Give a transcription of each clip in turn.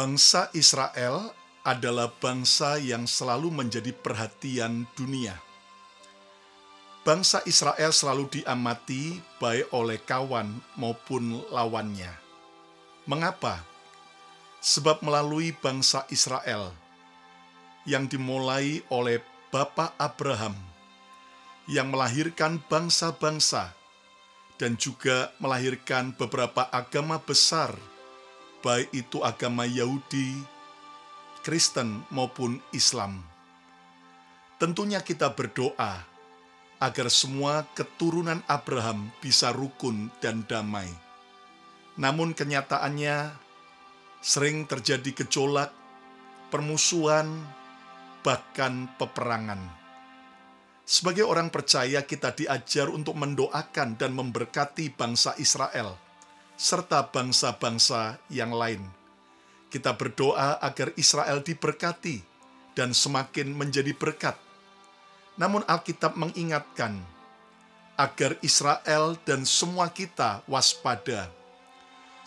Bangsa Israel adalah bangsa yang selalu menjadi perhatian dunia. Bangsa Israel selalu diamati baik oleh kawan maupun lawannya. Mengapa? Sebab melalui bangsa Israel yang dimulai oleh Bapa Abraham, yang melahirkan bangsa-bangsa dan juga melahirkan beberapa agama besar, baik itu agama Yahudi, Kristen maupun Islam. Tentunya kita berdoa agar semua keturunan Abraham bisa rukun dan damai. Namun kenyataannya sering terjadi gejolak, permusuhan, bahkan peperangan. Sebagai orang percaya, kita diajar untuk mendoakan dan memberkati bangsa Israel serta bangsa-bangsa yang lain. Kita berdoa agar Israel diberkati dan semakin menjadi berkat. Namun Alkitab mengingatkan agar Israel dan semua kita waspada,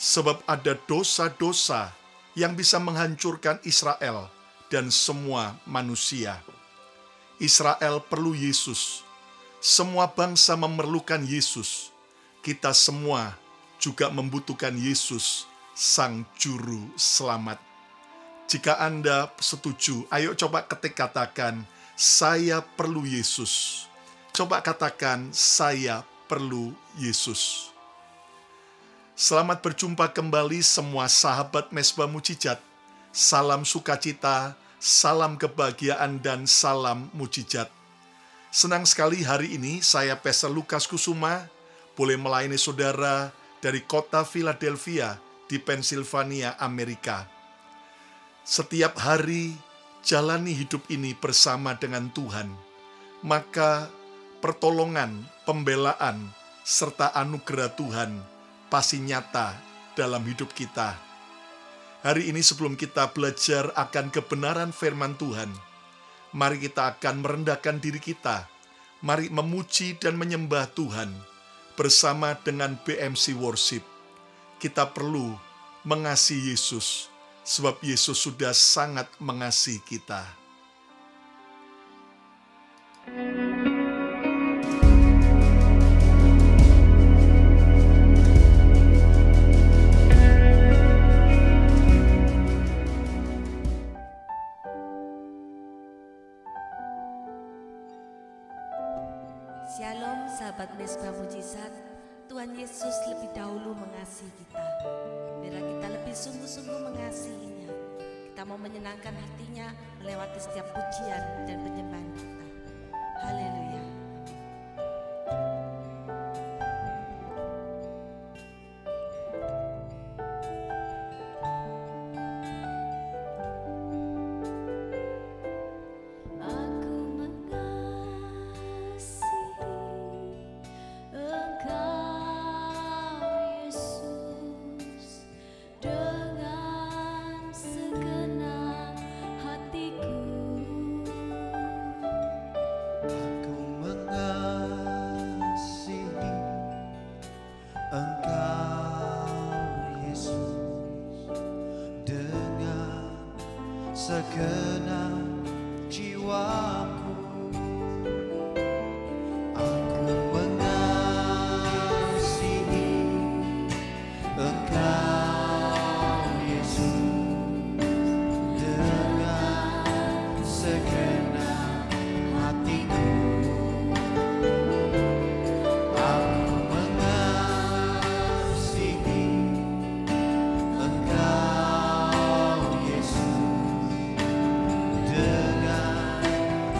sebab ada dosa-dosa yang bisa menghancurkan Israel dan semua manusia. Israel perlu Yesus. Semua bangsa memerlukan Yesus. Kita semua juga membutuhkan Yesus, Sang Juru Selamat. Jika Anda setuju, ayo coba katakan, saya perlu Yesus. Coba katakan, saya perlu Yesus. Selamat berjumpa kembali semua sahabat Mesbah Mujizat. Salam sukacita, salam kebahagiaan, dan salam mujizat. Senang sekali hari ini saya Pastor Lukas Kusuma boleh melayani saudara dari kota Philadelphia di Pennsylvania, Amerika. Setiap hari jalani hidup ini bersama dengan Tuhan, maka pertolongan, pembelaan, serta anugerah Tuhan pasti nyata dalam hidup kita. Hari ini sebelum kita belajar akan kebenaran firman Tuhan, mari kita akan merendahkan diri kita. Mari memuji dan menyembah Tuhan bersama dengan BMC Worship. Kita perlu mengasihi Yesus, sebab Yesus sudah sangat mengasihi kita. Shalom sahabat Mesbah Mujizat, Tuhan Yesus lebih dahulu mengasihi kita. Biar kita lebih sungguh-sungguh mengasihinya, kita mau menyenangkan hatinya melewati setiap pujian dan penyembahan kita. Haleluya. Segenap jiwaku, aku mengasihi Engkau Yesus dengan segenap hatiku. Aku mengasihi Engkau Yesus dengan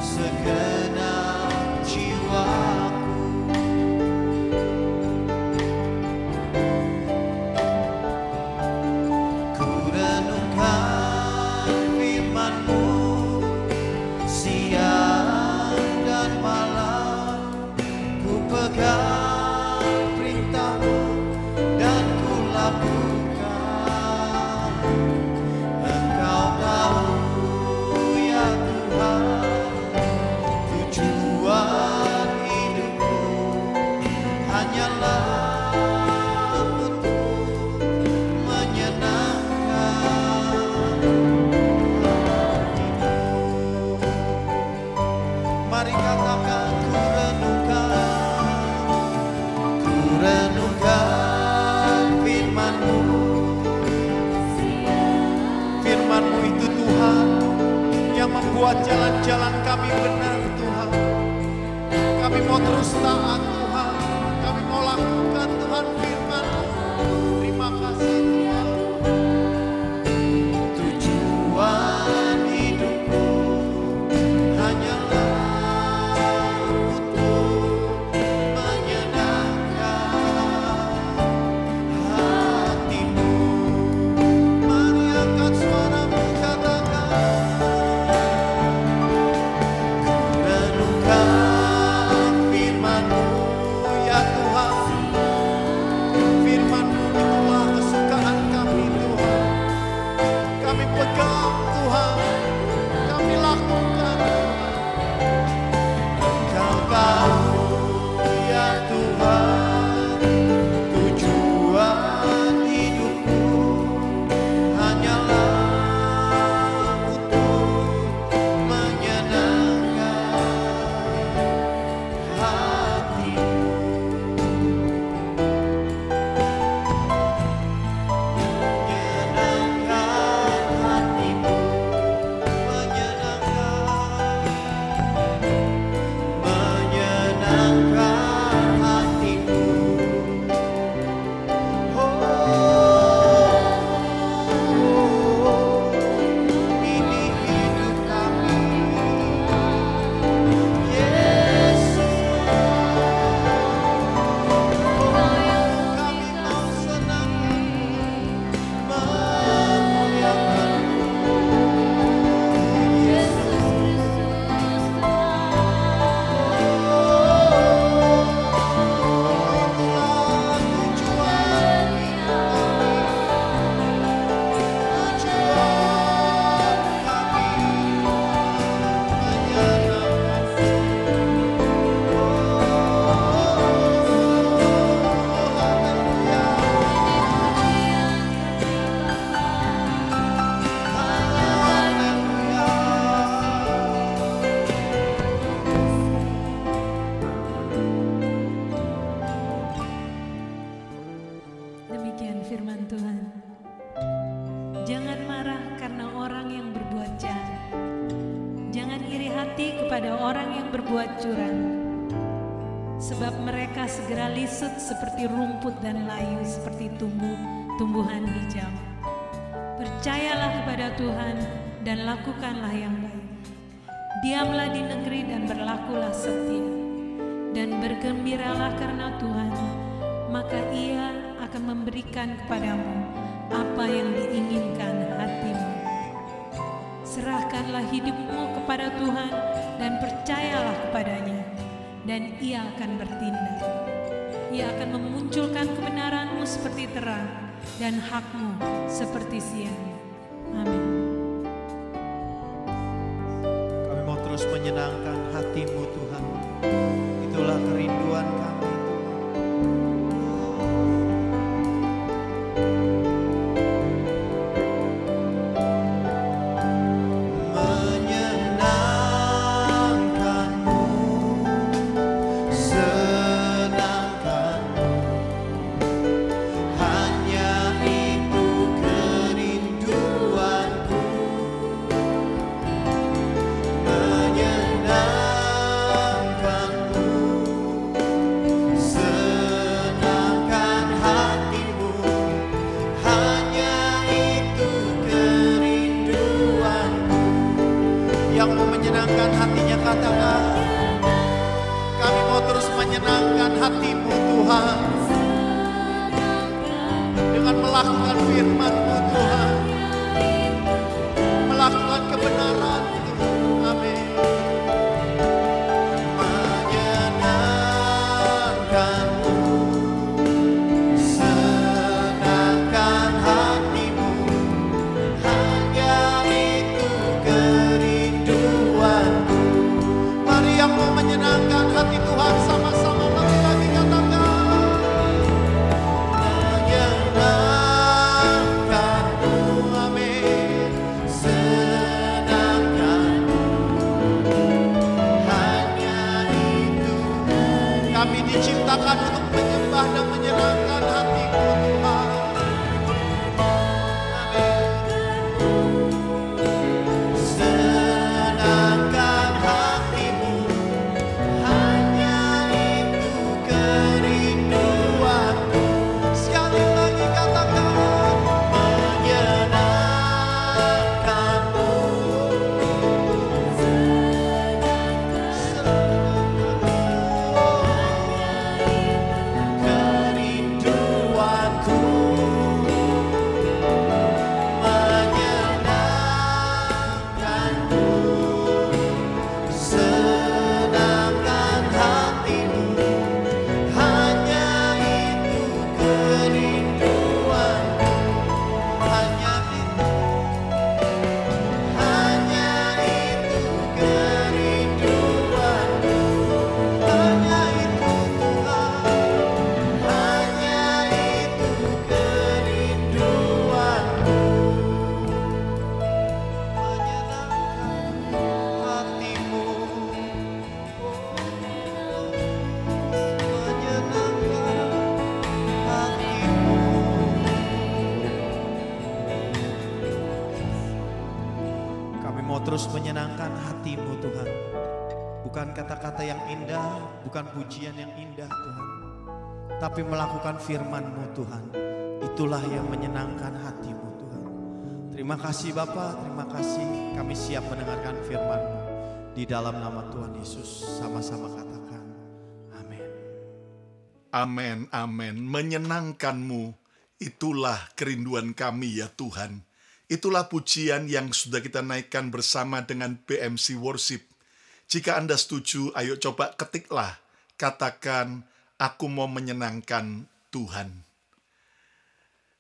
segenap jiwaku. Ku renungkan firman-Mu katakan ku renungkan firman-Mu. Firman-Mu itu Tuhan yang membuat jalan-jalan kami benar Tuhan. Kami mau terus taat Tuhan. Kami mau lakukan Tuhan firman-Mu. Terima kasih Tuhan. Tujuan hidupku hanyalah untuk menyenangkan hati-Mu. Mari angkat suaramu katakan, renungkan firman-Mu ya Tuhan. Firman-Mu itulah kesukaan kami Tuhan. Kami pegang Tuhan, kami lakukan Tuhan. Engkau tahu ya Tuhan, tujuan hidupku hanyalah untuk menyenangkan hati-Mu. Menyenangkan hati-Mu, menyenangkan hati-Mu. Oh, ini hidup kami, Yesus. Kami mau senang memuliakan-Mu, Yesus. Itulah tujuan hidup kami, tujuan kami menyenangkan. Demikian firman Tuhan. Jangan marah karena orang yang berbuat jahat. Jangan iri hati kepada orang yang berbuat curang. Sebab mereka segera lisut seperti rumput dan layu seperti tumbuhan hijau. Percayalah kepada Tuhan dan lakukanlah yang baik. Diamlah di negeri dan berlakulah setia. Dan bergembiralah karena Tuhan, maka Ia akan memberikan kepadamu apa yang diinginkan hatimu. Serahkanlah hidupmu kepada Tuhan dan percayalah kepadanya, dan Ia akan bertindak. Ia akan memunculkan kebenaranmu seperti terang dan hakmu seperti siang. Amin. Kami mau terus menyenangkan hati-Mu Tuhan. Itulah kerinduan kami menyenangkan-Mu, senangkan-Mu. Hanya itu kerinduanku. Menyenangkan-Mu, senangkan hati-Mu. Hanya itu kerinduanku. Yang mau menyenangkan hatinya katakan, kami mau terus menyenangkan hati-Mu Tuhan, dengan melakukan firman-Mu Tuhan, melakukan kebenaran-Mu. Amin. Menyenangkan-Mu, senangkan hati-Mu. Hanya itu kerinduanku. Mari yang mau menyenangkan hati Tuhan sama-sama lagi-lagi katakan, menyenangkan-Mu. Amin. Senangkan katakan untuk menyembah dan menyenangkan hatimu Tuhan. Senangkan hatimu, hanya itu kerinduanku. Sekali lagi katakan, menyenangkanmu. Kerinduanku menyenangkanmu, senangkan hatimu, hanya itu kerinduanku, hanya itu kerinduanku, hanya itu Tuhan, hanya itu kerinduanku, menyenangkan hatimu, menyenangkan hatimu. Kami mau terus menyenangkan hatimu Tuhan. Bukan kata-kata yang indah, bukan pujian yang indah Tuhan, tapi melakukan firman-Mu Tuhan. Itulah yang menyenangkan hatimu Tuhan. Terima kasih Bapa, terima kasih. Kami siap mendengarkan firman-Mu. Di dalam nama Tuhan Yesus sama-sama katakan amin. Amin, amin. Menyenangkan-Mu, itulah kerinduan kami ya Tuhan. Itulah pujian yang sudah kita naikkan bersama dengan BMC Worship. Jika Anda setuju, ayo coba ketiklah, katakan, aku mau menyenangkan Tuhan.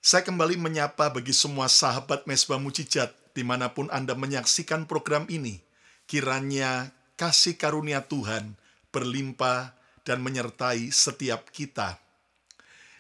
Saya kembali menyapa bagi semua sahabat Mesbah Mujizat, dimanapun Anda menyaksikan program ini. Kiranya kasih karunia Tuhan berlimpah dan menyertai setiap kita.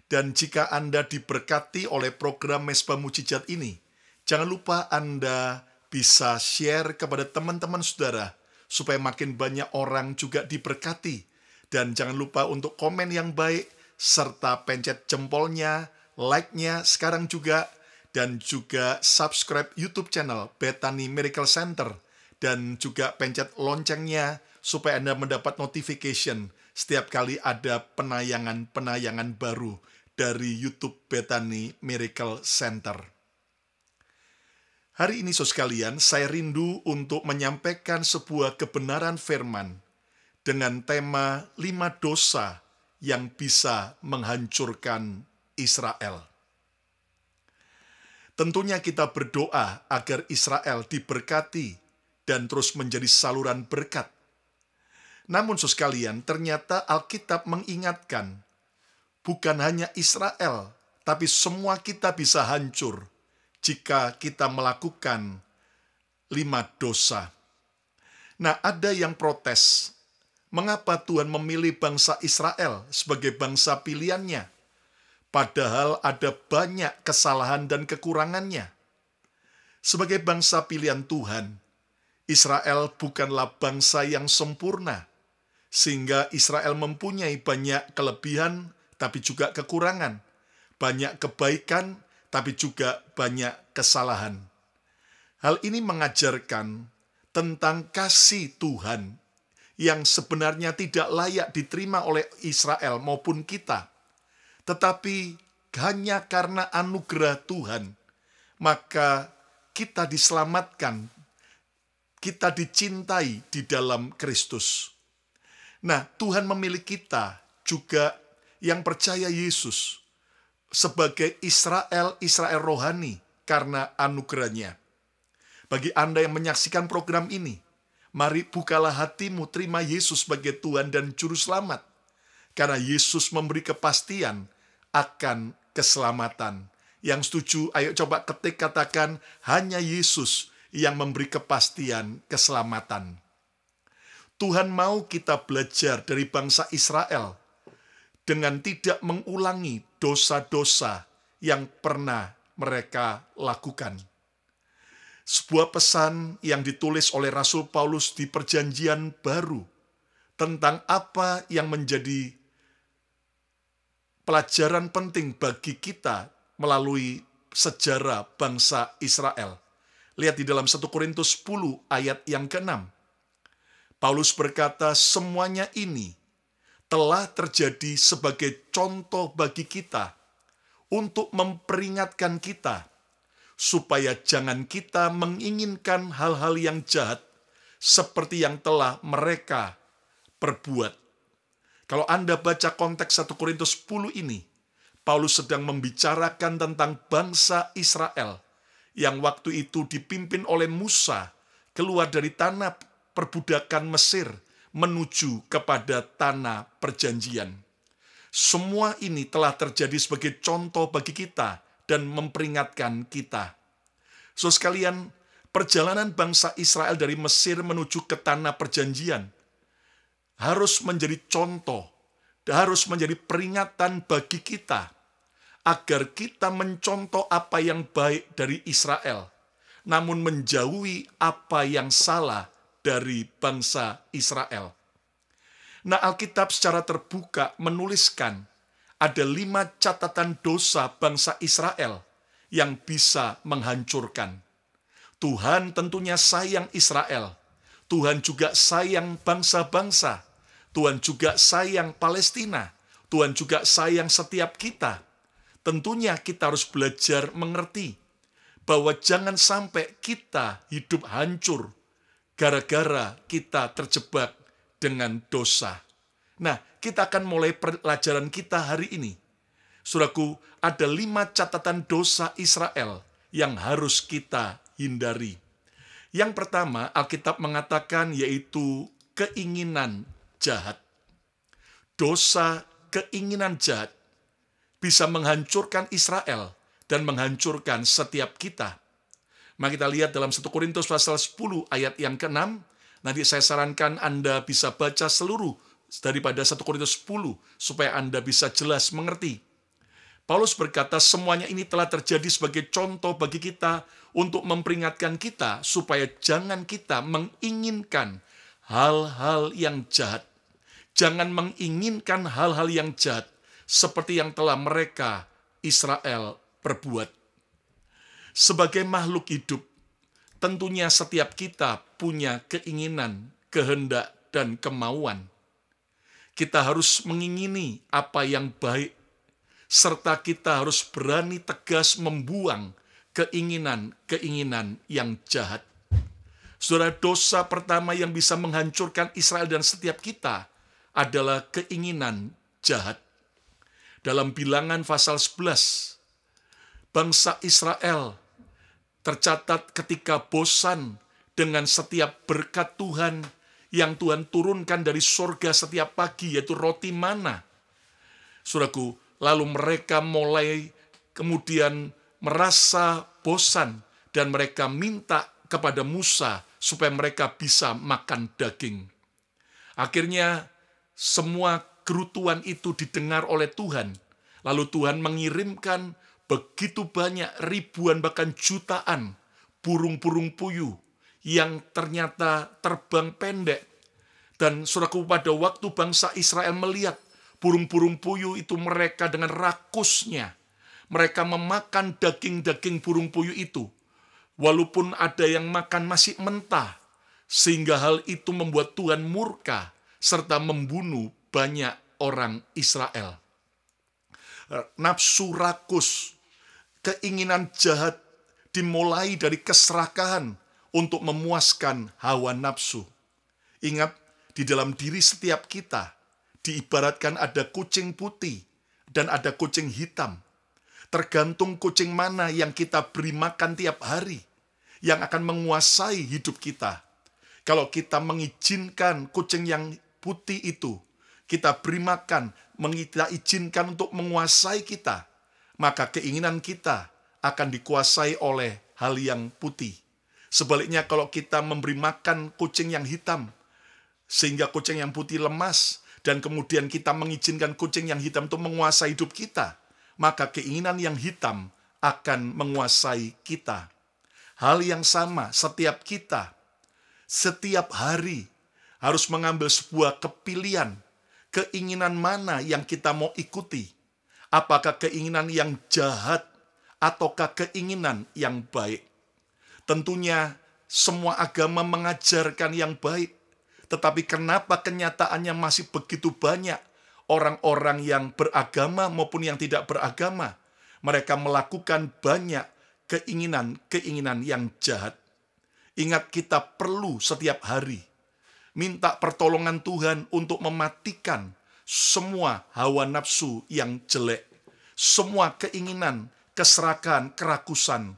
Dan jika Anda diberkati oleh program Mesbah Mujizat ini, jangan lupa Anda bisa share kepada teman-teman saudara, supaya makin banyak orang juga diberkati. Dan jangan lupa untuk komen yang baik, serta pencet jempolnya, like-nya sekarang juga, dan juga subscribe YouTube channel Bethany Miracle Center, dan juga pencet loncengnya, supaya Anda mendapat notification setiap kali ada penayangan-penayangan baru dari YouTube Bethany Miracle Center. Hari ini, saudara sekalian, saya rindu untuk menyampaikan sebuah kebenaran firman dengan tema 5 dosa yang bisa menghancurkan Israel. Tentunya kita berdoa agar Israel diberkati dan terus menjadi saluran berkat. Namun, saudara sekalian, ternyata Alkitab mengingatkan, bukan hanya Israel, tapi semua kita bisa hancur jika kita melakukan 5 dosa. Nah, ada yang protes, mengapa Tuhan memilih bangsa Israel sebagai bangsa pilihannya, padahal ada banyak kesalahan dan kekurangannya. Sebagai bangsa pilihan Tuhan, Israel bukanlah bangsa yang sempurna, sehingga Israel mempunyai banyak kelebihan, tapi juga kekurangan, banyak kebaikan, tapi juga banyak kesalahan. Hal ini mengajarkan tentang kasih Tuhan yang sebenarnya tidak layak diterima oleh Israel maupun kita. Tetapi hanya karena anugerah Tuhan, maka kita diselamatkan, kita dicintai di dalam Kristus. Nah, Tuhan memilih kita juga yang percaya Yesus sebagai Israel rohani karena anugerahnya. Bagi Anda yang menyaksikan program ini, mari bukalah hatimu, terima Yesus sebagai Tuhan dan Juru Selamat. Karena Yesus memberi kepastian akan keselamatan. Yang setuju, ayo coba ketik, katakan, hanya Yesus yang memberi kepastian keselamatan. Tuhan mau kita belajar dari bangsa Israel dengan tidak mengulangi dosa-dosa yang pernah mereka lakukan. Sebuah pesan yang ditulis oleh Rasul Paulus di Perjanjian Baru tentang apa yang menjadi pelajaran penting bagi kita melalui sejarah bangsa Israel. Lihat di dalam 1 Korintus 10 ayat yang ke-6. Paulus berkata, semuanya ini telah terjadi sebagai contoh bagi kita untuk memperingatkan kita supaya jangan kita menginginkan hal-hal yang jahat seperti yang telah mereka perbuat. Kalau Anda baca konteks 1 Korintus 10 ini, Paulus sedang membicarakan tentang bangsa Israel yang waktu itu dipimpin oleh Musa keluar dari tanah perbudakan Mesir menuju kepada tanah perjanjian. Semua ini telah terjadi sebagai contoh bagi kita dan memperingatkan kita. So sekalian, perjalanan bangsa Israel dari Mesir menuju ke tanah perjanjian harus menjadi contoh, harus menjadi peringatan bagi kita agar kita mencontoh apa yang baik dari Israel, namun menjauhi apa yang salah dari bangsa Israel. Nah, Alkitab secara terbuka menuliskan ada 5 catatan dosa bangsa Israel yang bisa menghancurkan. Tuhan tentunya sayang Israel. Tuhan juga sayang bangsa-bangsa. Tuhan juga sayang Palestina. Tuhan juga sayang setiap kita. Tentunya kita harus belajar mengerti bahwa jangan sampai kita hidup hancur gara-gara kita terjebak dengan dosa. Nah, kita akan mulai pelajaran kita hari ini. Saudaraku, ada 5 catatan dosa Israel yang harus kita hindari. Yang pertama, Alkitab mengatakan yaitu keinginan jahat. Dosa keinginan jahat bisa menghancurkan Israel dan menghancurkan setiap kita. Mari kita lihat dalam 1 Korintus pasal 10 ayat yang ke-6. Nanti saya sarankan Anda bisa baca seluruh daripada 1 Korintus 10 supaya Anda bisa jelas mengerti. Paulus berkata, semuanya ini telah terjadi sebagai contoh bagi kita untuk memperingatkan kita supaya jangan kita menginginkan hal-hal yang jahat. Jangan menginginkan hal-hal yang jahat seperti yang telah mereka, Israel, perbuat. Sebagai makhluk hidup, tentunya setiap kita punya keinginan, kehendak, dan kemauan. Kita harus mengingini apa yang baik, serta kita harus berani tegas membuang keinginan-keinginan yang jahat. Saudara, dosa pertama yang bisa menghancurkan Israel dan setiap kita adalah keinginan jahat. Dalam Bilangan pasal 11, bangsa Israel tercatat ketika bosan dengan setiap berkat Tuhan yang Tuhan turunkan dari surga setiap pagi, yaitu roti mana. Saudaraku, lalu mereka mulai kemudian merasa bosan dan mereka minta kepada Musa supaya mereka bisa makan daging. Akhirnya semua kerutuan itu didengar oleh Tuhan. Lalu Tuhan mengirimkan begitu banyak ribuan bahkan jutaan burung-burung puyuh yang ternyata terbang pendek. Dan saudaraku, pada waktu bangsa Israel melihat burung-burung puyuh itu, mereka dengan rakusnya, mereka memakan daging-daging burung puyuh itu. Walaupun ada yang makan masih mentah, sehingga hal itu membuat Tuhan murka serta membunuh banyak orang Israel. Nafsu rakus, keinginan jahat dimulai dari keserakahan untuk memuaskan hawa nafsu. Ingat, di dalam diri setiap kita diibaratkan ada kucing putih dan ada kucing hitam. Tergantung kucing mana yang kita beri makan tiap hari yang akan menguasai hidup kita. Kalau kita mengizinkan kucing yang putih itu, kita beri makan, kita izinkan untuk menguasai kita, maka keinginan kita akan dikuasai oleh hal yang putih. Sebaliknya kalau kita memberi makan kucing yang hitam, sehingga kucing yang putih lemas, dan kemudian kita mengizinkan kucing yang hitam untuk menguasai hidup kita, maka keinginan yang hitam akan menguasai kita. Hal yang sama setiap kita, setiap hari harus mengambil sebuah kepilihan, keinginan mana yang kita mau ikuti. Apakah keinginan yang jahat ataukah keinginan yang baik? Tentunya semua agama mengajarkan yang baik, tetapi kenapa kenyataannya masih begitu banyak orang-orang yang beragama maupun yang tidak beragama? Mereka melakukan banyak keinginan-keinginan yang jahat. Ingat, kita perlu setiap hari minta pertolongan Tuhan untuk mematikan semua hawa nafsu yang jelek, semua keinginan, keserakahan, kerakusan.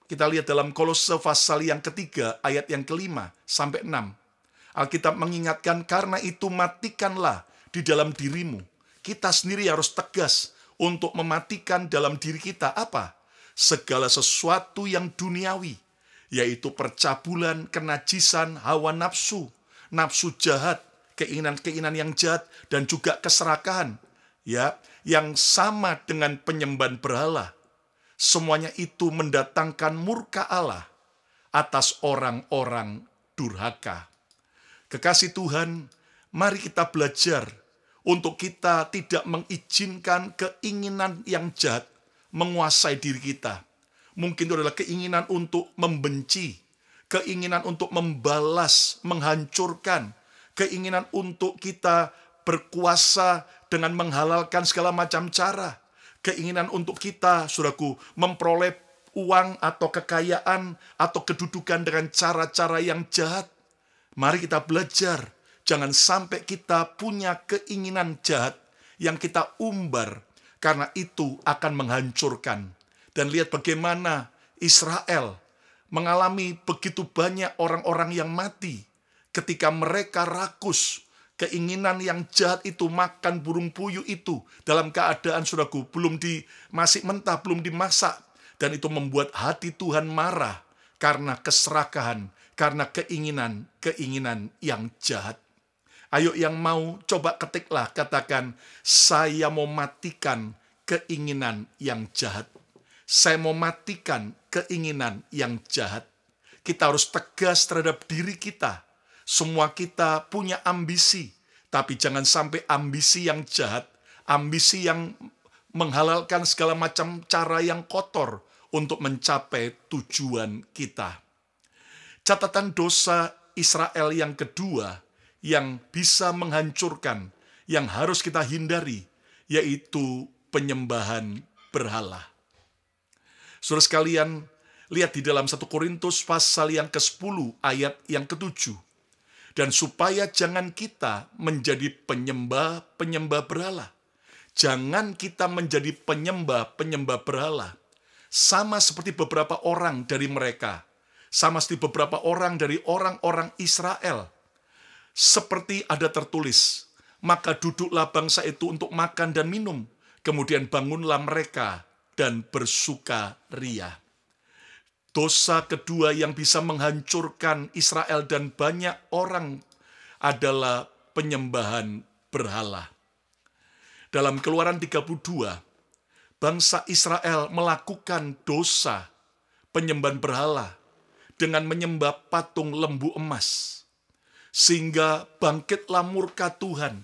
Kita lihat dalam Kolose pasal yang ketiga, ayat yang kelima sampai 6. Alkitab mengingatkan, karena itu matikanlah di dalam dirimu. Kita sendiri harus tegas untuk mematikan dalam diri kita apa? Segala sesuatu yang duniawi, yaitu percabulan, kenajisan, hawa nafsu, nafsu jahat, keinginan-keinginan yang jahat, dan juga keserakahan, ya, yang sama dengan penyembahan berhala. Semuanya itu mendatangkan murka Allah atas orang-orang durhaka. Kekasih Tuhan, mari kita belajar untuk kita tidak mengizinkan keinginan yang jahat menguasai diri kita. Mungkin itu adalah keinginan untuk membenci, keinginan untuk membalas, menghancurkan, keinginan untuk kita berkuasa dengan menghalalkan segala macam cara, keinginan untuk kita, saudaraku, memperoleh uang atau kekayaan atau kedudukan dengan cara-cara yang jahat. Mari kita belajar, jangan sampai kita punya keinginan jahat yang kita umbar, karena itu akan menghancurkan. Dan lihat bagaimana Israel mengalami begitu banyak orang-orang yang mati ketika mereka rakus. Keinginan yang jahat itu, makan burung puyuh itu dalam keadaan, saudaraku, masih mentah, belum dimasak. Dan itu membuat hati Tuhan marah karena keserakahan, karena keinginan yang jahat. Ayo yang mau, coba ketiklah, katakan, saya mau matikan keinginan yang jahat. Saya mau matikan keinginan yang jahat. Kita harus tegas terhadap diri kita. Semua kita punya ambisi, tapi jangan sampai ambisi yang jahat, ambisi yang menghalalkan segala macam cara yang kotor untuk mencapai tujuan kita. Catatan dosa Israel yang kedua yang bisa menghancurkan, yang harus kita hindari, yaitu penyembahan berhala. Saudara sekalian, lihat di dalam 1 Korintus pasal yang ke-10 ayat yang ke-7. Dan supaya jangan kita menjadi penyembah berhala. Jangan kita menjadi penyembah berhala. Sama seperti beberapa orang dari mereka. Sama seperti beberapa orang dari orang-orang Israel. Seperti ada tertulis, maka duduklah bangsa itu untuk makan dan minum. Kemudian bangunlah mereka dan bersukaria. Dosa kedua yang bisa menghancurkan Israel dan banyak orang adalah penyembahan berhala. Dalam Keluaran 32, bangsa Israel melakukan dosa penyembahan berhala dengan menyembah patung lembu emas. Sehingga bangkitlah murka Tuhan.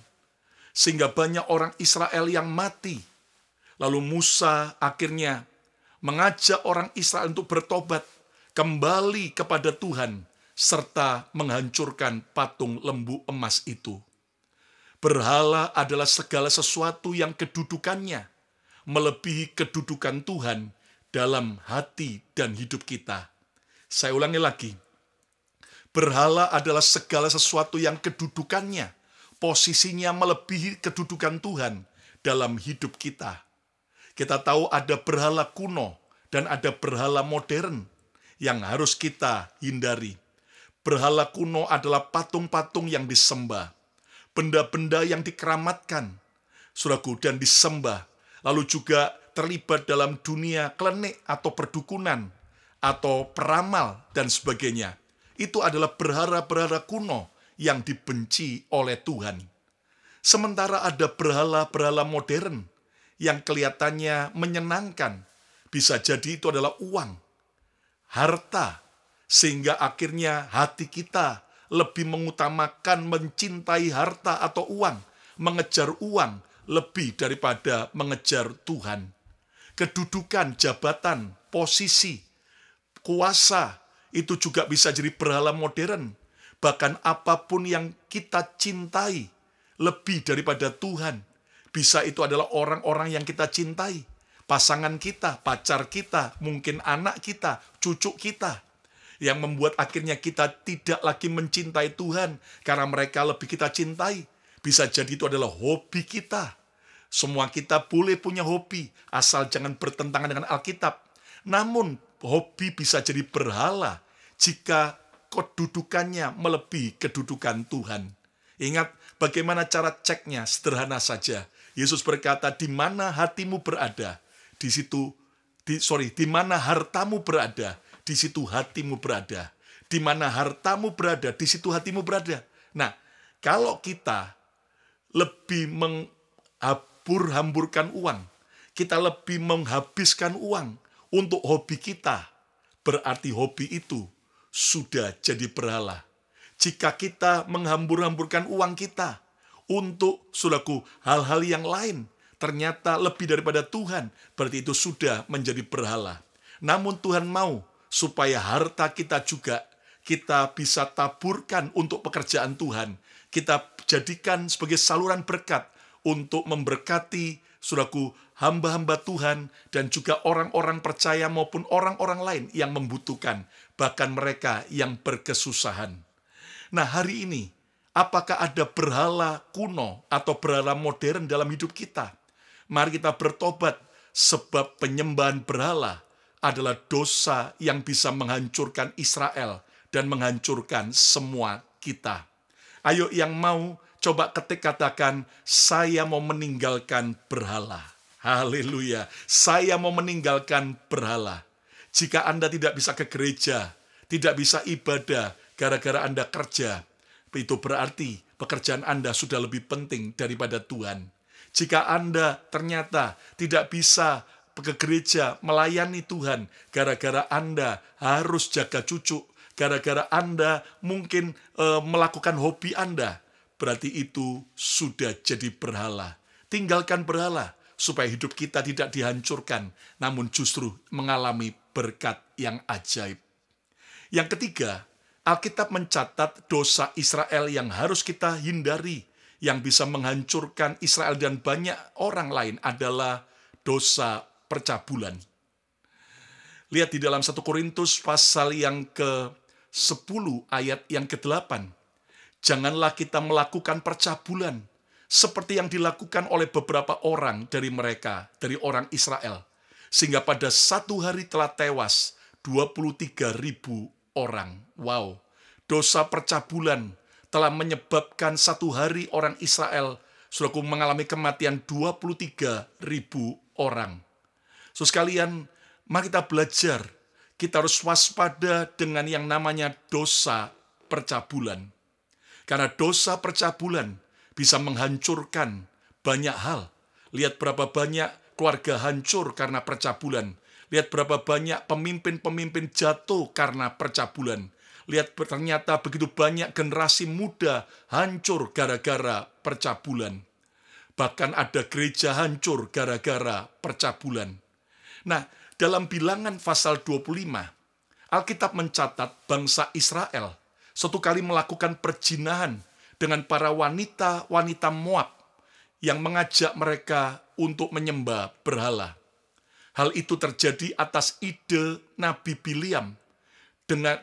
Sehingga banyak orang Israel yang mati. Lalu Musa akhirnya mengajak orang Israel untuk bertobat, kembali kepada Tuhan, serta menghancurkan patung lembu emas itu. Berhala adalah segala sesuatu yang kedudukannya melebihi kedudukan Tuhan dalam hati dan hidup kita. Saya ulangi lagi. Berhala adalah segala sesuatu yang kedudukannya, posisinya melebihi kedudukan Tuhan dalam hidup kita. Kita tahu ada berhala kuno dan ada berhala modern yang harus kita hindari. Berhala kuno adalah patung-patung yang disembah, benda-benda yang dikeramatkan, saudaraku, dan disembah, lalu juga terlibat dalam dunia klenik atau perdukunan, atau peramal, dan sebagainya. Itu adalah berhala-berhala kuno yang dibenci oleh Tuhan. Sementara ada berhala-berhala modern yang kelihatannya menyenangkan. Bisa jadi itu adalah uang, harta, sehingga akhirnya hati kita lebih mengutamakan mencintai harta atau uang, mengejar uang, lebih daripada mengejar Tuhan. Kedudukan, jabatan, posisi, kuasa, itu juga bisa jadi berhala modern. Bahkan apapun yang kita cintai lebih daripada Tuhan. Bisa itu adalah orang-orang yang kita cintai. Pasangan kita, pacar kita, mungkin anak kita, cucu kita. Yang membuat akhirnya kita tidak lagi mencintai Tuhan karena mereka lebih kita cintai. Bisa jadi itu adalah hobi kita. Semua kita boleh punya hobi, asal jangan bertentangan dengan Alkitab. Namun, hobi bisa jadi berhala jika kedudukannya melebihi kedudukan Tuhan. Ingat, bagaimana cara ceknya? Sederhana saja. Yesus berkata, di mana hatimu berada, di mana hartamu berada, di situ hatimu berada. Di mana hartamu berada, di situ hatimu berada. Nah, kalau kita lebih hamburkan uang, kita lebih menghabiskan uang untuk hobi kita, berarti hobi itu sudah jadi berhala. Jika kita menghambur-hamburkan uang kita untuk, saudaraku, hal-hal yang lain, ternyata lebih daripada Tuhan, berarti itu sudah menjadi berhala. Namun Tuhan mau supaya harta kita juga kita bisa taburkan untuk pekerjaan Tuhan. Kita jadikan sebagai saluran berkat untuk memberkati, saudaraku, hamba-hamba Tuhan dan juga orang-orang percaya maupun orang-orang lain yang membutuhkan, bahkan mereka yang berkesusahan. Nah, hari ini, apakah ada berhala kuno atau berhala modern dalam hidup kita? Mari kita bertobat, sebab penyembahan berhala adalah dosa yang bisa menghancurkan Israel dan menghancurkan semua kita. Ayo yang mau, coba ketik katakan, saya mau meninggalkan berhala. Haleluya, saya mau meninggalkan berhala. Jika Anda tidak bisa ke gereja, tidak bisa ibadah gara-gara Anda kerja, itu berarti pekerjaan Anda sudah lebih penting daripada Tuhan. Jika Anda ternyata tidak bisa ke gereja melayani Tuhan gara-gara Anda harus jaga cucu, gara-gara Anda mungkin melakukan hobi Anda, berarti itu sudah jadi berhala. Tinggalkan berhala supaya hidup kita tidak dihancurkan, namun justru mengalami berkat yang ajaib. Yang ketiga, Alkitab mencatat dosa Israel yang harus kita hindari, yang bisa menghancurkan Israel dan banyak orang lain adalah dosa percabulan. Lihat di dalam 1 Korintus pasal yang ke-10 ayat yang ke-8. Janganlah kita melakukan percabulan seperti yang dilakukan oleh beberapa orang dari mereka, dari orang Israel. Sehingga pada satu hari telah tewas 23.000 orang. Wow, dosa percabulan telah menyebabkan satu hari orang Israel, saudaraku, mengalami kematian 23.000 orang. So sekalian, mari kita belajar, kita harus waspada dengan yang namanya dosa percabulan. Karena dosa percabulan bisa menghancurkan banyak hal. Lihat berapa banyak keluarga hancur karena percabulan. Lihat berapa banyak pemimpin-pemimpin jatuh karena percabulan. Lihat ternyata begitu banyak generasi muda hancur gara-gara percabulan. Bahkan ada gereja hancur gara-gara percabulan. Nah, dalam Bilangan pasal 25, Alkitab mencatat bangsa Israel suatu kali melakukan perjinahan dengan para wanita-wanita Moab yang mengajak mereka untuk menyembah berhala. Hal itu terjadi atas ide Nabi Bileam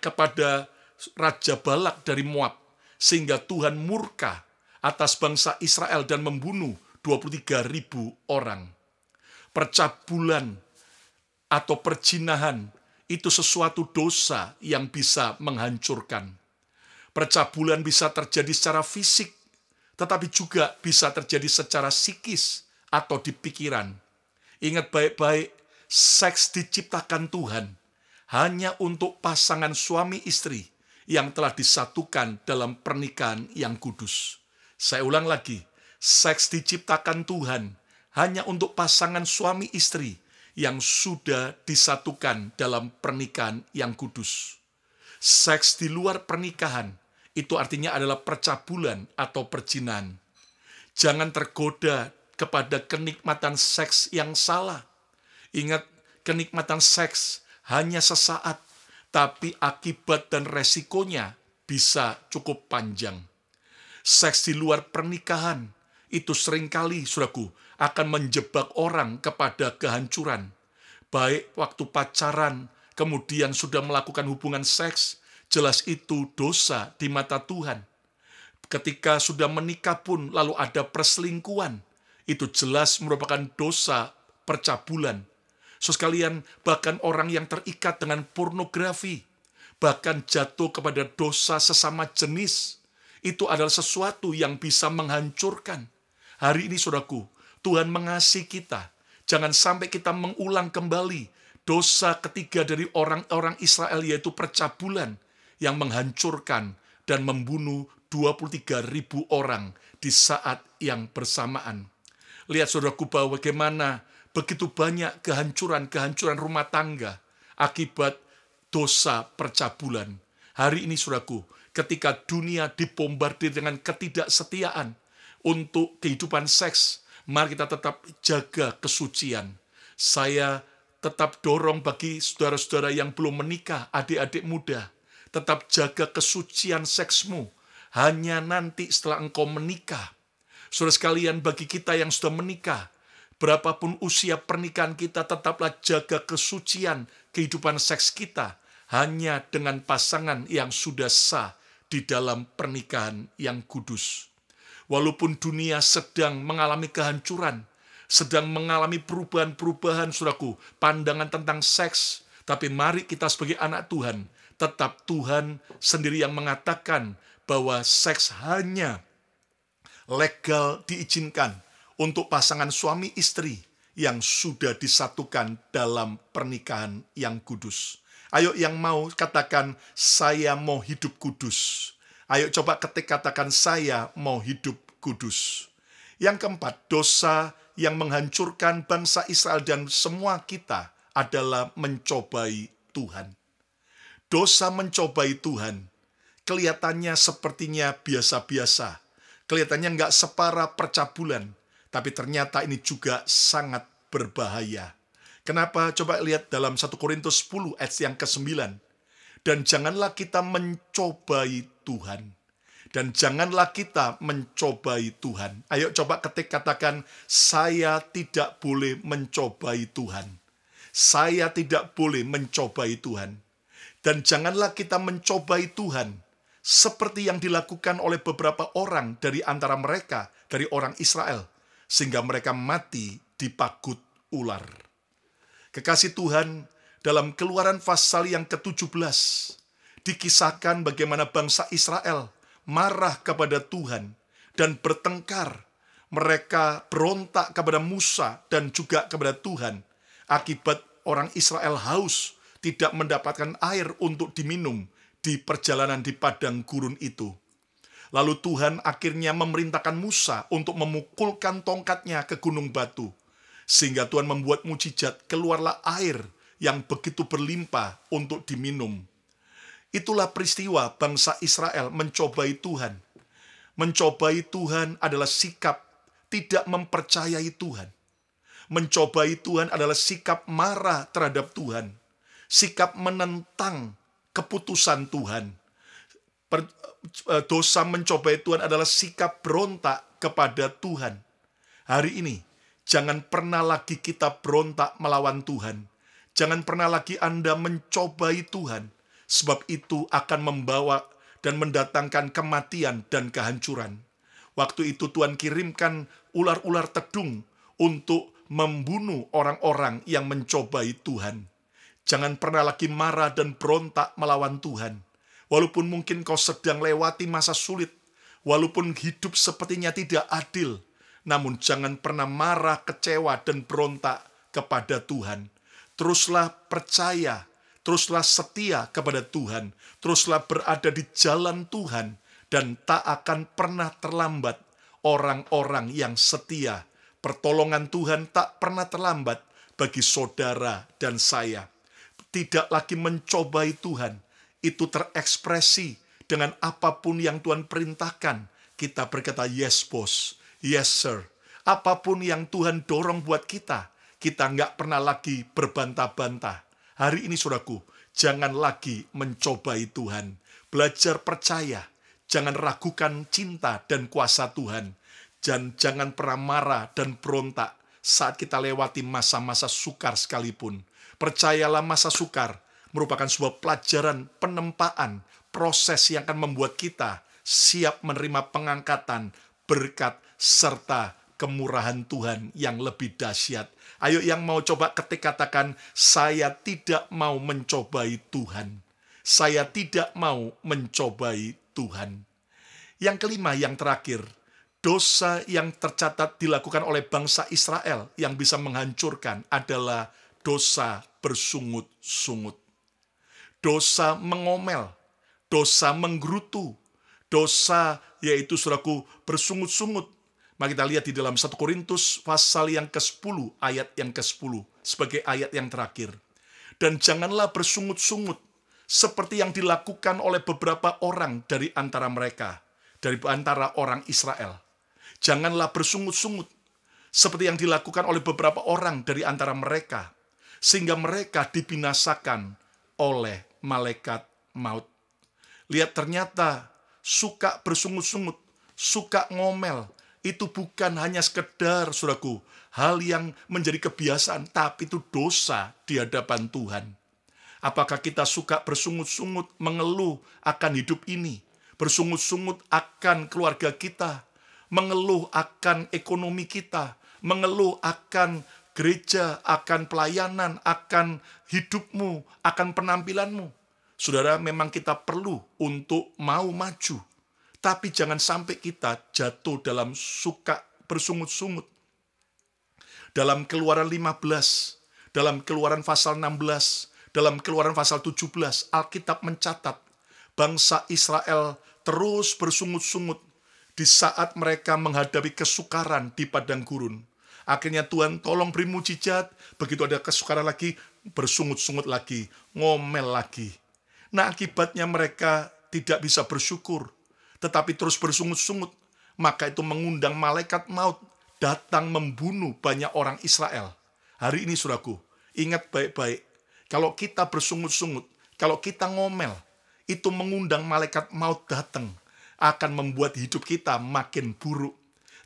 kepada Raja Balak dari Moab, sehingga Tuhan murka atas bangsa Israel dan membunuh 23.000 orang. Percabulan atau perjinahan itu sesuatu dosa yang bisa menghancurkan. Percabulan bisa terjadi secara fisik, tetapi juga bisa terjadi secara psikis atau di pikiran. Ingat baik-baik, seks diciptakan Tuhan hanya untuk pasangan suami istri yang telah disatukan dalam pernikahan yang kudus. Saya ulang lagi, seks diciptakan Tuhan hanya untuk pasangan suami istri yang sudah disatukan dalam pernikahan yang kudus. Seks di luar pernikahan itu artinya adalah percabulan atau perjinahan. Jangan tergoda kepada kenikmatan seks yang salah. Ingat, kenikmatan seks hanya sesaat, tapi akibat dan resikonya bisa cukup panjang. Seks di luar pernikahan itu seringkali, saudaraku, akan menjebak orang kepada kehancuran. Baik waktu pacaran, kemudian sudah melakukan hubungan seks, jelas itu dosa di mata Tuhan. Ketika sudah menikah pun lalu ada perselingkuhan, itu jelas merupakan dosa percabulan. Sekalian, bahkan orang yang terikat dengan pornografi, bahkan jatuh kepada dosa sesama jenis, itu adalah sesuatu yang bisa menghancurkan. Hari ini, saudaraku, Tuhan mengasihi kita. Jangan sampai kita mengulang kembali dosa ketiga dari orang-orang Israel, yaitu percabulan yang menghancurkan dan membunuh 23.000 orang di saat yang bersamaan. Lihat, saudaraku, bahwa bagaimana begitu banyak kehancuran rumah tangga akibat dosa percabulan. Hari ini, saudaraku, ketika dunia dibombardir dengan ketidaksetiaan untuk kehidupan seks, mari kita tetap jaga kesucian. Saya tetap dorong bagi saudara-saudara yang belum menikah, adik-adik muda, tetap jaga kesucian seksmu. Hanya nanti setelah engkau menikah. Saudara sekalian, bagi kita yang sudah menikah, berapapun usia pernikahan kita, tetaplah jaga kesucian kehidupan seks kita hanya dengan pasangan yang sudah sah di dalam pernikahan yang kudus. Walaupun dunia sedang mengalami kehancuran, sedang mengalami perubahan-perubahan, saudaraku, pandangan tentang seks, tapi mari kita sebagai anak Tuhan, tetap Tuhan sendiri yang mengatakan bahwa seks hanya legal diizinkan untuk pasangan suami istri yang sudah disatukan dalam pernikahan yang kudus. Ayo yang mau katakan, saya mau hidup kudus. Ayo coba katakan, saya mau hidup kudus. Yang keempat, dosa yang menghancurkan bangsa Israel dan semua kita adalah mencobai Tuhan. Dosa mencobai Tuhan kelihatannya sepertinya biasa-biasa. Kelihatannya nggak separah percabulan. Tapi ternyata ini juga sangat berbahaya. Kenapa? Coba lihat dalam 1 Korintus 10 ayat yang ke-9. Dan janganlah kita mencobai Tuhan. Dan janganlah kita mencobai Tuhan. Ayo coba katakan, saya tidak boleh mencobai Tuhan. Saya tidak boleh mencobai Tuhan. Dan janganlah kita mencobai Tuhan seperti yang dilakukan oleh beberapa orang dari antara mereka, dari orang Israel, sehingga mereka mati dipagut ular. Kekasih Tuhan, dalam Keluaran pasal yang ke-17, dikisahkan bagaimana bangsa Israel marah kepada Tuhan dan bertengkar. Mereka berontak kepada Musa dan juga kepada Tuhan, akibat orang Israel haus, tidak mendapatkan air untuk diminum di perjalanan di padang gurun itu. Lalu Tuhan akhirnya memerintahkan Musa untuk memukulkan tongkatnya ke gunung batu. Sehingga Tuhan membuat mujizat, keluarlah air yang begitu berlimpah untuk diminum. Itulah peristiwa bangsa Israel mencobai Tuhan. Mencobai Tuhan adalah sikap tidak mempercayai Tuhan. Mencobai Tuhan adalah sikap marah terhadap Tuhan. Sikap menentang keputusan Tuhan. Dosa mencobai Tuhan adalah sikap berontak kepada Tuhan. Hari ini, jangan pernah lagi kita berontak melawan Tuhan. Jangan pernah lagi Anda mencobai Tuhan, sebab itu akan membawa dan mendatangkan kematian dan kehancuran. Waktu itu Tuhan kirimkan ular-ular tedung untuk membunuh orang-orang yang mencobai Tuhan. Jangan pernah lagi marah dan berontak melawan Tuhan. Walaupun mungkin kau sedang lewati masa sulit, walaupun hidup sepertinya tidak adil, namun jangan pernah marah, kecewa, dan berontak kepada Tuhan. Teruslah percaya, teruslah setia kepada Tuhan, teruslah berada di jalan Tuhan, dan tak akan pernah terlambat orang-orang yang setia. Pertolongan Tuhan tak pernah terlambat bagi saudara dan saya. Tidak lagi mencobai Tuhan, itu terekspresi dengan apapun yang Tuhan perintahkan. Kita berkata, yes boss, yes sir. Apapun yang Tuhan dorong buat kita nggak pernah lagi berbantah-bantah. Hari ini saudaraku, jangan lagi mencobai Tuhan. Belajar percaya, jangan ragukan cinta dan kuasa Tuhan. Dan jangan pernah marah dan berontak saat kita lewati masa-masa sukar sekalipun. Percayalah, masa sukar merupakan sebuah pelajaran penempaan, proses yang akan membuat kita siap menerima pengangkatan, berkat, serta kemurahan Tuhan yang lebih dahsyat. Ayo yang mau coba ketik katakan, saya tidak mau mencobai Tuhan. Saya tidak mau mencobai Tuhan. Yang kelima, yang terakhir, dosa yang tercatat dilakukan oleh bangsa Israel yang bisa menghancurkan adalah dosa bersungut-sungut. Dosa mengomel, dosa menggerutu, dosa yaitu saudaraku bersungut-sungut. Mari kita lihat di dalam 1 Korintus pasal yang ke-10 ayat yang ke-10 sebagai ayat yang terakhir. Dan janganlah bersungut-sungut seperti yang dilakukan oleh beberapa orang dari antara mereka, dari antara orang Israel. Janganlah bersungut-sungut seperti yang dilakukan oleh beberapa orang dari antara mereka, sehingga mereka dibinasakan oleh malaikat maut. Lihat, ternyata suka bersungut-sungut, suka ngomel, itu bukan hanya sekedar, saudaraku, hal yang menjadi kebiasaan, tapi itu dosa di hadapan Tuhan. Apakah kita suka bersungut-sungut, mengeluh akan hidup ini, bersungut-sungut akan keluarga kita, mengeluh akan ekonomi kita, mengeluh akan gereja, akan pelayanan, akan hidupmu, akan penampilanmu? Saudara, memang kita perlu untuk mau maju, tapi jangan sampai kita jatuh dalam suka bersungut-sungut. Dalam Keluaran 15, dalam Keluaran pasal 16, dalam Keluaran pasal 17, Alkitab mencatat bangsa Israel terus bersungut-sungut di saat mereka menghadapi kesukaran di padang gurun. Akhirnya Tuhan tolong beri mujizat, begitu ada kesukaran lagi, bersungut-sungut lagi, ngomel lagi. Nah, akibatnya mereka tidak bisa bersyukur, tetapi terus bersungut-sungut. Maka itu mengundang malaikat maut datang membunuh banyak orang Israel. Hari ini, saudaraku, ingat baik-baik, kalau kita bersungut-sungut, kalau kita ngomel, itu mengundang malaikat maut datang, akan membuat hidup kita makin buruk.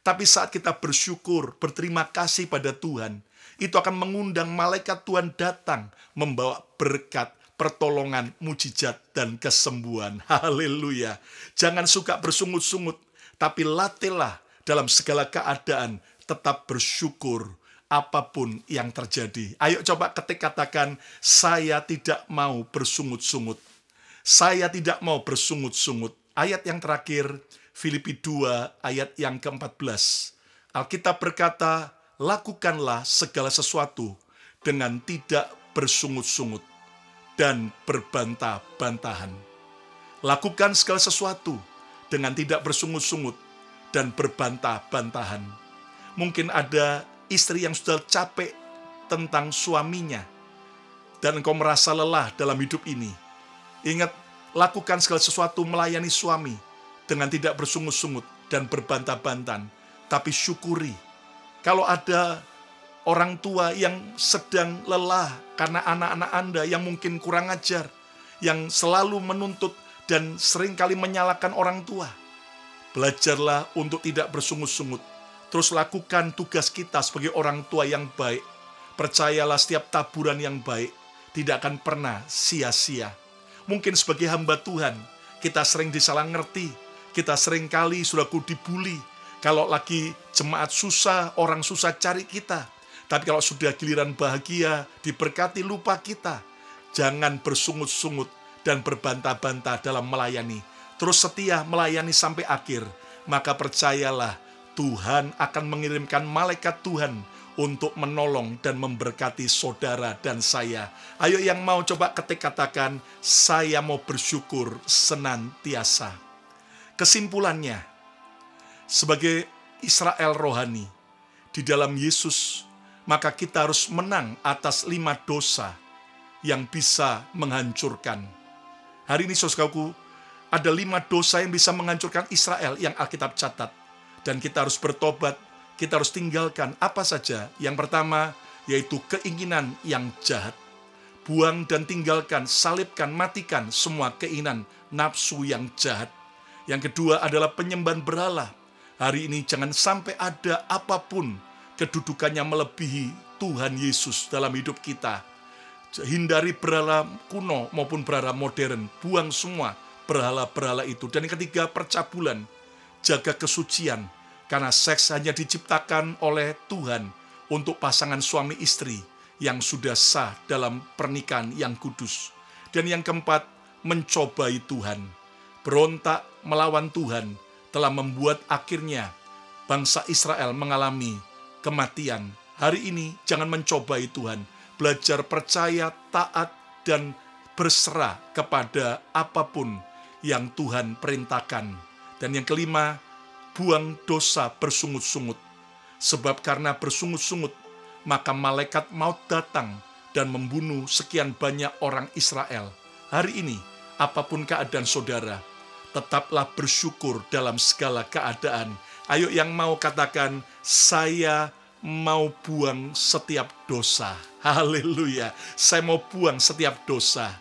Tapi saat kita bersyukur, berterima kasih pada Tuhan, itu akan mengundang malaikat Tuhan datang, membawa berkat, pertolongan, mujizat, dan kesembuhan. Haleluya. Jangan suka bersungut-sungut, tapi latihlah dalam segala keadaan tetap bersyukur apapun yang terjadi. Ayo coba ketik katakan, saya tidak mau bersungut-sungut. Saya tidak mau bersungut-sungut. Ayat yang terakhir, Filipi 2 ayat yang ke-14. Alkitab berkata, lakukanlah segala sesuatu dengan tidak bersungut-sungut dan berbantah-bantahan. Lakukan segala sesuatu dengan tidak bersungut-sungut dan berbantah-bantahan. Mungkin ada istri yang sudah capek tentang suaminya, dan engkau merasa lelah dalam hidup ini. Ingat, lakukan segala sesuatu melayani suami dengan tidak bersungut-sungut dan berbantah-bantahan, tapi syukuri. Kalau ada orang tua yang sedang lelah karena anak-anak Anda yang mungkin kurang ajar, yang selalu menuntut dan seringkali menyalahkan orang tua, belajarlah untuk tidak bersungut-sungut. Terus lakukan tugas kita sebagai orang tua yang baik. Percayalah, setiap taburan yang baik tidak akan pernah sia-sia. Mungkin sebagai hamba Tuhan, kita sering disalah ngerti, kita sering kali saudaraku dibully. Kalau lagi jemaat susah, orang susah cari kita. Tapi kalau sudah giliran bahagia, diberkati, lupa kita. Jangan bersungut-sungut dan berbantah-bantah dalam melayani. Terus setia melayani sampai akhir. Maka percayalah, Tuhan akan mengirimkan malaikat Tuhan untuk menolong dan memberkati saudara dan saya. Ayo yang mau coba ketik katakan, saya mau bersyukur senantiasa. Kesimpulannya, sebagai Israel rohani di dalam Yesus, maka kita harus menang atas 5 dosa yang bisa menghancurkan. Hari ini saudaraku, ada 5 dosa yang bisa menghancurkan Israel yang Alkitab catat. Dan kita harus bertobat, kita harus tinggalkan apa saja. Yang pertama, yaitu keinginan yang jahat. Buang dan tinggalkan, salibkan, matikan semua keinginan nafsu yang jahat. Yang kedua adalah penyembahan berhala. Hari ini jangan sampai ada apapun kedudukannya melebihi Tuhan Yesus dalam hidup kita. Hindari berhala kuno maupun berhala modern. Buang semua berhala-berhala itu. Dan yang ketiga, percabulan. Jaga kesucian. Karena seks hanya diciptakan oleh Tuhan untuk pasangan suami istri yang sudah sah dalam pernikahan yang kudus. Dan yang keempat, mencobai Tuhan. Berontak melawan Tuhan telah membuat akhirnya bangsa Israel mengalami kematian. Hari ini jangan mencobai Tuhan. Belajar percaya, taat, dan berserah kepada apapun yang Tuhan perintahkan. Dan yang kelima, buang dosa bersungut-sungut. Sebab karena bersungut-sungut, maka malaikat maut datang dan membunuh sekian banyak orang Israel. Hari ini, apapun keadaan saudara, tetaplah bersyukur dalam segala keadaan. Ayo yang mau katakan, saya mau buang setiap dosa. Haleluya, saya mau buang setiap dosa.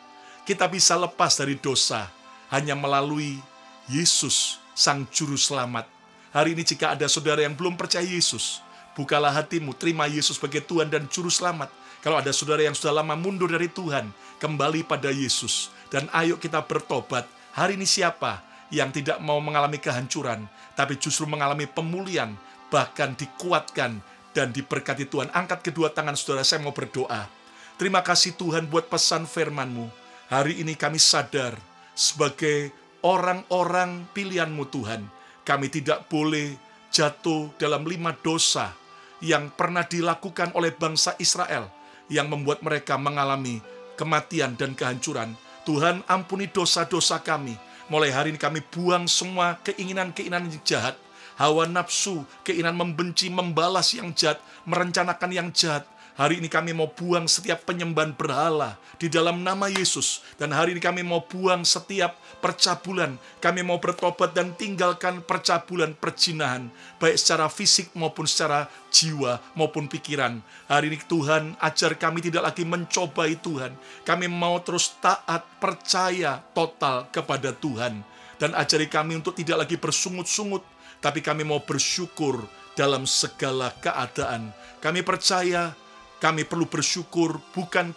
Kita bisa lepas dari dosa hanya melalui Yesus, Sang Juru Selamat. Hari ini jika ada saudara yang belum percaya Yesus, bukalah hatimu, terima Yesus sebagai Tuhan dan Juru Selamat. Kalau ada saudara yang sudah lama mundur dari Tuhan, kembali pada Yesus. Dan ayo kita bertobat. Hari ini siapa yang tidak mau mengalami kehancuran, tapi justru mengalami pemulihan, bahkan dikuatkan dan diberkati Tuhan? Angkat kedua tangan saudara, saya mau berdoa. Terima kasih Tuhan buat pesan firman-Mu. Hari ini kami sadar sebagai orang-orang pilihan-Mu Tuhan, kami tidak boleh jatuh dalam 5 dosa yang pernah dilakukan oleh bangsa Israel, yang membuat mereka mengalami kematian dan kehancuran. Tuhan, ampuni dosa-dosa kami. Mulai hari ini kami buang semua keinginan-keinginan yang jahat, hawa nafsu, keinginan membenci, membalas yang jahat, merencanakan yang jahat. Hari ini kami mau buang setiap penyembahan berhala di dalam nama Yesus. Dan hari ini kami mau buang setiap percabulan. Kami mau bertobat dan tinggalkan percabulan, perjinahan, baik secara fisik maupun secara jiwa maupun pikiran. Hari ini Tuhan, ajar kami tidak lagi mencobai Tuhan. Kami mau terus taat, percaya total kepada Tuhan. Dan ajari kami untuk tidak lagi bersungut-sungut, tapi kami mau bersyukur dalam segala keadaan. Kami percaya kami perlu bersyukur, bukan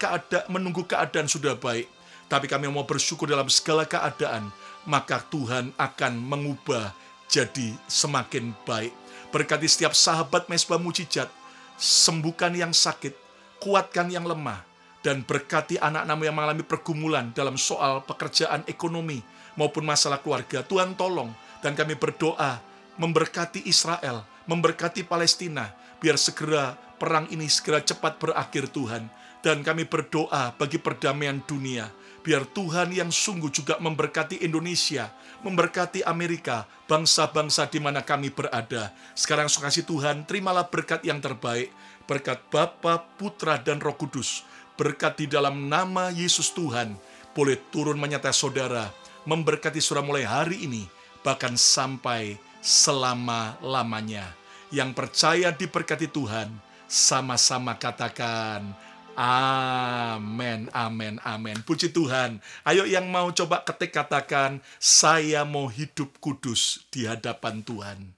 menunggu keadaan sudah baik, tapi kami mau bersyukur dalam segala keadaan, maka Tuhan akan mengubah jadi semakin baik. Berkati setiap sahabat Mezbah Mujizat, sembuhkan yang sakit, kuatkan yang lemah, dan berkati anak-anakmu yang mengalami pergumulan dalam soal pekerjaan, ekonomi, maupun masalah keluarga. Tuhan tolong, dan kami berdoa, memberkati Israel, memberkati Palestina, biar segera perang ini segera cepat berakhir Tuhan. Dan kami berdoa bagi perdamaian dunia. Biar Tuhan yang sungguh juga memberkati Indonesia, memberkati Amerika, bangsa-bangsa di mana kami berada. Sekarang kasih Tuhan, terimalah berkat yang terbaik. Berkat Bapa, Putra, dan Roh Kudus. Berkat di dalam nama Yesus Tuhan. Boleh turun menyertai saudara, memberkati saudara mulai hari ini, bahkan sampai selama-lamanya. Yang percaya diberkati Tuhan, sama-sama katakan, amin, amin, amin. Puji Tuhan. Ayo yang mau coba ketik katakan, saya mau hidup kudus di hadapan Tuhan.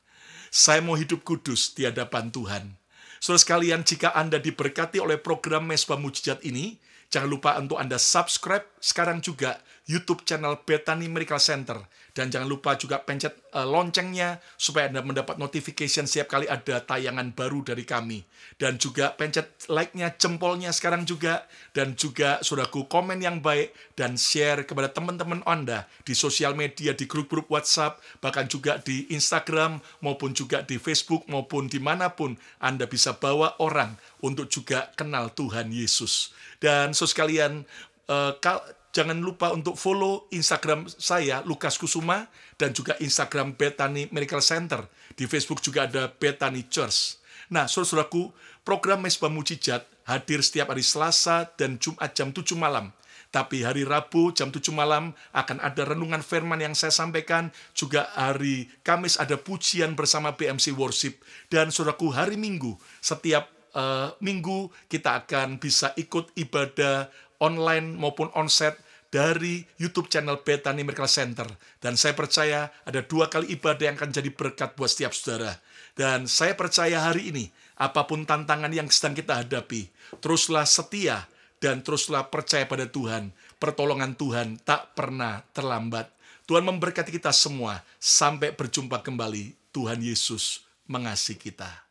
Saya mau hidup kudus di hadapan Tuhan. Saudara sekalian, jika Anda diberkati oleh program Mezbah Mujizat ini, jangan lupa untuk Anda subscribe sekarang juga YouTube channel Bethany Miracle Center. Dan jangan lupa juga pencet loncengnya supaya Anda mendapat notification setiap kali ada tayangan baru dari kami. Dan juga pencet like-nya, jempolnya sekarang juga. Dan juga saudaraku komen yang baik dan share kepada teman-teman Anda di sosial media, di grup-grup WhatsApp, bahkan juga di Instagram maupun juga di Facebook maupun dimanapun Anda bisa bawa orang untuk juga kenal Tuhan Yesus. Dan saudara sekalian, jangan lupa untuk follow Instagram saya, Lukas Kusuma, dan juga Instagram Bethany Miracle Center. Di Facebook juga ada Bethany Church. Nah, saudaraku, program Mezbah Mujizat hadir setiap hari Selasa dan Jumat jam 7 malam. Tapi hari Rabu jam 7 malam akan ada renungan firman yang saya sampaikan. Juga hari Kamis ada pujian bersama BMC Worship. Dan saudaraku, hari Minggu, setiap minggu kita akan bisa ikut ibadah online maupun onsite dari YouTube channel Bethany Miracle Center. Dan saya percaya ada 2 kali ibadah yang akan jadi berkat buat setiap saudara. Dan saya percaya hari ini, apapun tantangan yang sedang kita hadapi, teruslah setia dan teruslah percaya pada Tuhan. Pertolongan Tuhan tak pernah terlambat. Tuhan memberkati kita semua. Sampai berjumpa kembali. Tuhan Yesus mengasihi kita.